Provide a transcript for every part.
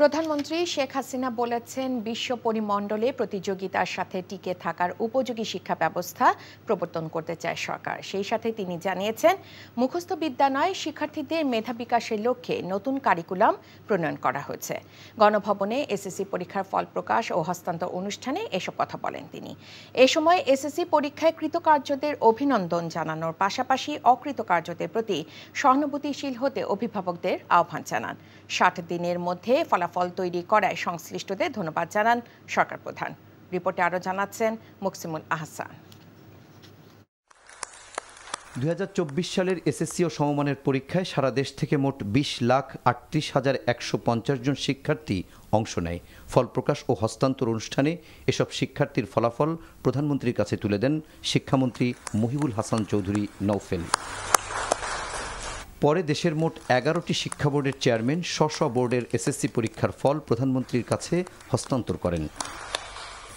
প্রধানমন্ত্রী শেখ হাসিনা বলেছেন, বিশ্ব পরিমণ্ডলে প্রতিযোগিতার সাথে টিকে থাকার উপযোগী শিক্ষা ব্যবস্থা প্রবর্তন করতে চায় সরকার। সেই সাথে তিনি জানিয়েছেন, মুখস্থ বিদ্যা নয়, শিক্ষার্থীদের মেধা বিকাশের লক্ষ্যে নতুন কারিকুলাম প্রণয়ন করা হয়েছে। গণভবনে এসএসসি পরীক্ষার ফল প্রকাশ ও হস্তান্তর অনুষ্ঠানে এসব কথা বলেন তিনি। এ সময় এসএসসি পরীক্ষায় কৃতকার্যদের অভিনন্দন জানানোর পাশাপাশি অকৃতকার্যদের প্রতি সহানুভূতিশীল হতে অভিভাবকদের আহ্বান জানান। ৬০ দিনের মধ্যে ফলাফল তৈরি করায় সংশ্লিষ্টদের ধন্যবাদ জানান সরকার প্রধান। রিপোর্টে আরও জানাচ্ছেন মুকসিমুল আহসান। ২০২৪ সালের এসএসসি ও সমমানের পরীক্ষায় সারা দেশ থেকে মোট ২০,৩৮,১৫০ জন শিক্ষার্থী অংশ নেয়। ফল প্রকাশ ও হস্তান্তর অনুষ্ঠানে এসব শিক্ষার্থীর ফলাফল প্রধানমন্ত্রীর কাছে তুলে দেন শিক্ষামন্ত্রী মহিবুল হাসান চৌধুরী নওফেল। পরে দেশের মোট ১১টি শিক্ষা বোর্ডের চেয়ারম্যান স্ব বোর্ডের এসএসসি পরীক্ষার ফল প্রধানমন্ত্রীর কাছে হস্তান্তর করেন।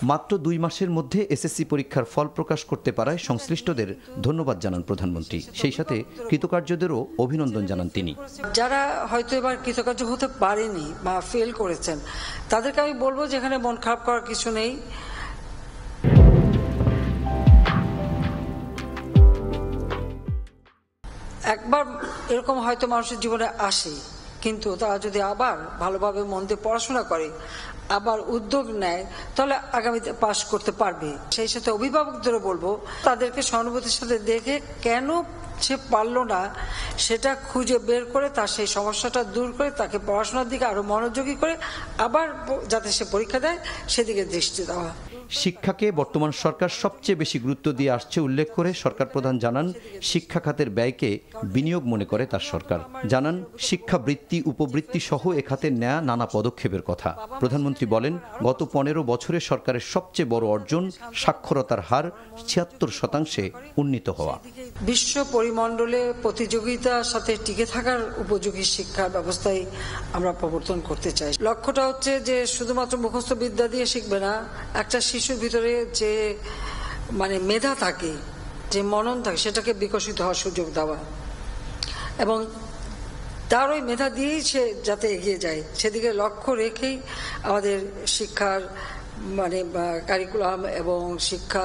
মাত্র ২ মাসের মধ্যে এসএসসি পরীক্ষার ফল প্রকাশ করতে পারায় সংশ্লিষ্টদের ধন্যবাদ জানান প্রধানমন্ত্রী। সেই সাথে কৃতকার্যদেরও অভিনন্দন জানান তিনি। যারা হয়তো এবার কৃতকার্য হতে পারেনি বা ফেল করেছেন, তাদেরকে আমি বলবো যেখানে মন খারাপ করার কিছু নেই। একবার এরকম হয়তো মানুষের জীবনে আসে, কিন্তু তারা যদি আবার ভালোভাবে মন দিয়ে পড়াশোনা করে, আবার উদ্যোগ নেয়, তাহলে আগামীতে পাশ করতে পারবে। সেই সাথে অভিভাবকদেরও বলবো, তাদেরকে সহানুভূতির সাথে দেখে কেন সে পারলো না সেটা খুঁজে বের করে তার সেই সমস্যাটা দূর করে তাকে পড়াশোনার দিকে আরো মনোযোগী করে আবার যাতে সে পরীক্ষা দেয় সেদিকে দৃষ্টি দেওয়া। শিক্ষাকে বর্তমান সরকার সবচেয়ে বেশি গুরুত্ব দিয়ে আসছে উল্লেখ করে সরকার প্রধান জানান, শিক্ষা খাতের ব্যয়কে বিনিয়োগ মনে করে তার সরকার। জানান, শিক্ষাবৃত্তি উপবৃত্তি সহ এ খাতে নেয়া নানা পদক্ষেপের কথা। প্রধানমন্ত্রী বলেন, গত ১৫ বছরে সরকারের সবচেয়ে বড় অর্জন সাক্ষরতার হার ৭৬% উন্নীত হওয়া। বিশ্ব পরিমণ্ডলে প্রতিযোগিতার সাথে টিকে থাকার উপযোগী শিক্ষা ব্যবস্থায় আমরা প্রবর্তন করতে চাই। লক্ষ্যটা হচ্ছে যে শুধুমাত্র মুখস্থ বিদ্যা দিয়ে শিখবে না, একটা শিশুর ভিতরে যে মেধা থাকে, যে মনন থাকে, সেটাকে বিকশিত হওয়ার সুযোগ দেওয়া এবং তার ওই মেধা দিয়েই সে যাতে এগিয়ে যায় সেদিকে লক্ষ্য রেখেই আমাদের শিক্ষার কারিকুলাম এবং শিক্ষা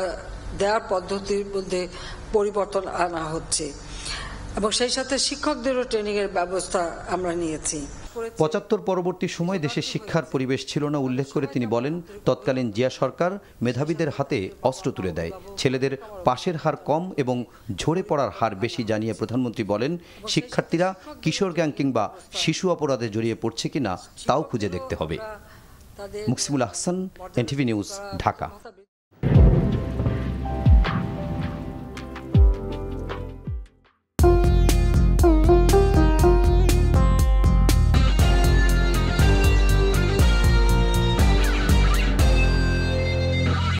দেওয়ার পদ্ধতির মধ্যে পরিবর্তন আনা হচ্ছে এবং সেই সাথে শিক্ষকদেরও ট্রেনিংয়ের ব্যবস্থা আমরা নিয়েছি। ৭৫ পরবর্তী সময় দেশে শিক্ষার পরিবেশ ছিল না উল্লেখ করে তিনি বলেন, তৎকালীন জিয়া সরকার মেধাবীদের হাতে অস্ত্র তুলে দেয়, ছেলেদের পাশের হার কম এবং ঝরে পড়ার হার বেশি জানিয়ে প্রধানমন্ত্রী বলেন, শিক্ষার্থীরা কিশোর গ্যাং কিংবা শিশু অপরাধে জড়িয়ে পড়ছে কিনা তাও খুঁজে দেখতে হবে। Muksimul Ahsan, NTV news, Dhaka.